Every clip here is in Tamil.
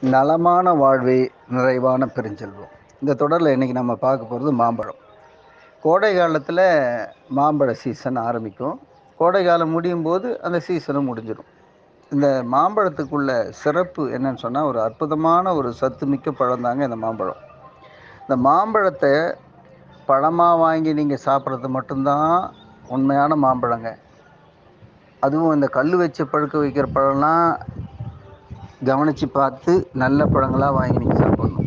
நலமான வாழ்வே நிறைவான பெருஞ்செல்வம். இந்த தொடரில் இன்றைக்கி நம்ம பார்க்க போகிறது மாம்பழம். கோடை காலத்தில் மாம்பழ சீசன் ஆரம்பிக்கும். கோடை காலம் முடியும் போது அந்த சீசனும் முடிஞ்சிடும். இந்த மாம்பழத்துக்குள்ள சிறப்பு என்னன்னு சொன்னால், ஒரு அற்புதமான ஒரு சத்துமிக்க பழம் தாங்க இந்த மாம்பழம். இந்த மாம்பழத்தை பழமாக வாங்கி நீங்கள் சாப்பிட்றது மட்டும்தான் உண்மையான மாம்பழங்க. அதுவும் இந்த கல் வச்சு பழுக்க வைக்கிற பழம்லாம் கவனித்து பார்த்து நல்ல பழங்களாக வாங்கி நீங்கள் சாப்பிடணும்.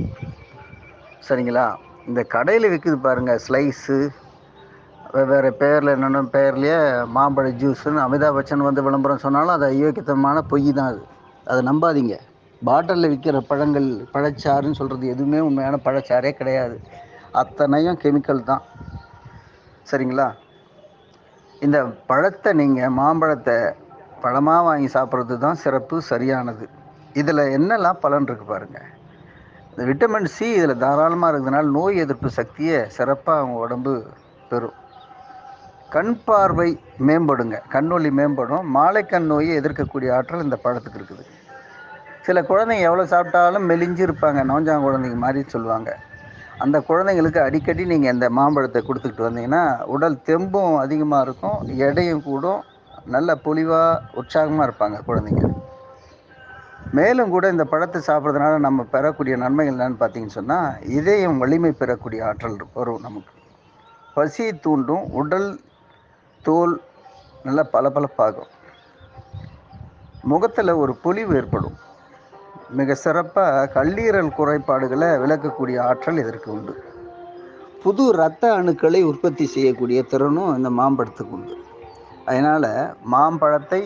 சரிங்களா? இந்த கடையில் விற்குது பாருங்கள், ஸ்லைஸு வெவ்வேறு பேரில் என்னென்ன பேர்லேயே மாம்பழ ஜூஸுன்னு அமிதாப் பச்சன் வந்து விளம்பரம் சொன்னாலும் அது அயோக்கியத்தனமான பொய் தான். அதை நம்பாதீங்க. பாட்டிலில் விற்கிற பழங்கள் பழச்சாறுன்னு சொல்கிறது எதுவுமே உண்மையான பழச்சாறே கிடையாது. அத்தனையும் கெமிக்கல் தான். சரிங்களா? இந்த பழத்தை நீங்கள் மாம்பழத்தை பழமாக வாங்கி சாப்பிட்றது தான் சிறப்பு, சரியானது. இதில் என்னெல்லாம் பலன் இருக்குது பாருங்கள். இந்த விட்டமின் சி இதில் தாராளமாக இருக்கிறதுனால நோய் எதிர்ப்பு சக்தியை சிறப்பாக அவங்க உடம்பு பெறும். கண் பார்வை மேம்படுங்க, கண்ணொளி மேம்படும். மாலைக்கண் நோயை எதிர்க்கக்கூடிய ஆற்றல் இந்த பழத்துக்கு இருக்குது. சில குழந்தைங்க எவ்வளோ சாப்பிட்டாலும் மெலிஞ்சு இருப்பாங்க, நோஞ்சாங்க குழந்தைங்க மாதிரி சொல்லுவாங்க. அந்த குழந்தைங்களுக்கு அடிக்கடி நீங்கள் இந்த மாம்பழத்தை கொடுத்துக்கிட்டு வந்தீங்கன்னா உடல் தெம்பும் அதிகமாக இருக்கும், எடையும் கூடும், நல்ல பொலிவாக உற்சாகமாக இருப்பாங்க குழந்தைங்க. மேலும் கூட இந்த பழத்தை சாப்பிட்றதுனால நம்ம பெறக்கூடிய நன்மைகள் என்னன்னு பார்த்தீங்கன்னு சொன்னால், இதயம் வலிமை பெறக்கூடிய ஆற்றல் வரும் நமக்கு. பசியை தூண்டும், உடல் தோல் நல்லா பளபளப்பாகும், முகத்தில் ஒரு பொலிவு ஏற்படும். மிக சிறப்பாக கல்லீரல் குறைபாடுகளை விளக்கக்கூடிய ஆற்றல் இதற்கு உண்டு. புது இரத்த அணுக்களை உற்பத்தி செய்யக்கூடிய திறனும் இந்த மாம்பழத்துக்கு உண்டு. அதனால் மாம்பழத்தை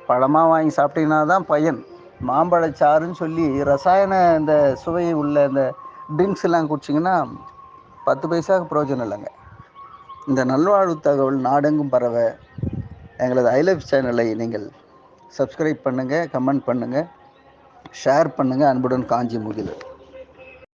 பழமாக வாங்கி சாப்பிட்டீங்கன்னா தான் பயன். மாம்பழச்சாறுன்னு சொல்லி ரசாயன இந்த சுவை உள்ள இந்த ட்ரிங்க்ஸ் எல்லாம் குடிச்சிங்கன்னா 10 பைசாவுக்கு பிரயோஜனம் இல்லைங்க. இந்த நல்வாழ்வு தகவல் நாடெங்கும் பரவ எங்களது ஐலைஃப் சேனலை நீங்கள் சப்ஸ்கிரைப் பண்ணுங்கள், கமெண்ட் பண்ணுங்கள், ஷேர் பண்ணுங்கள். அன்புடன் காஞ்சி முகிலன்.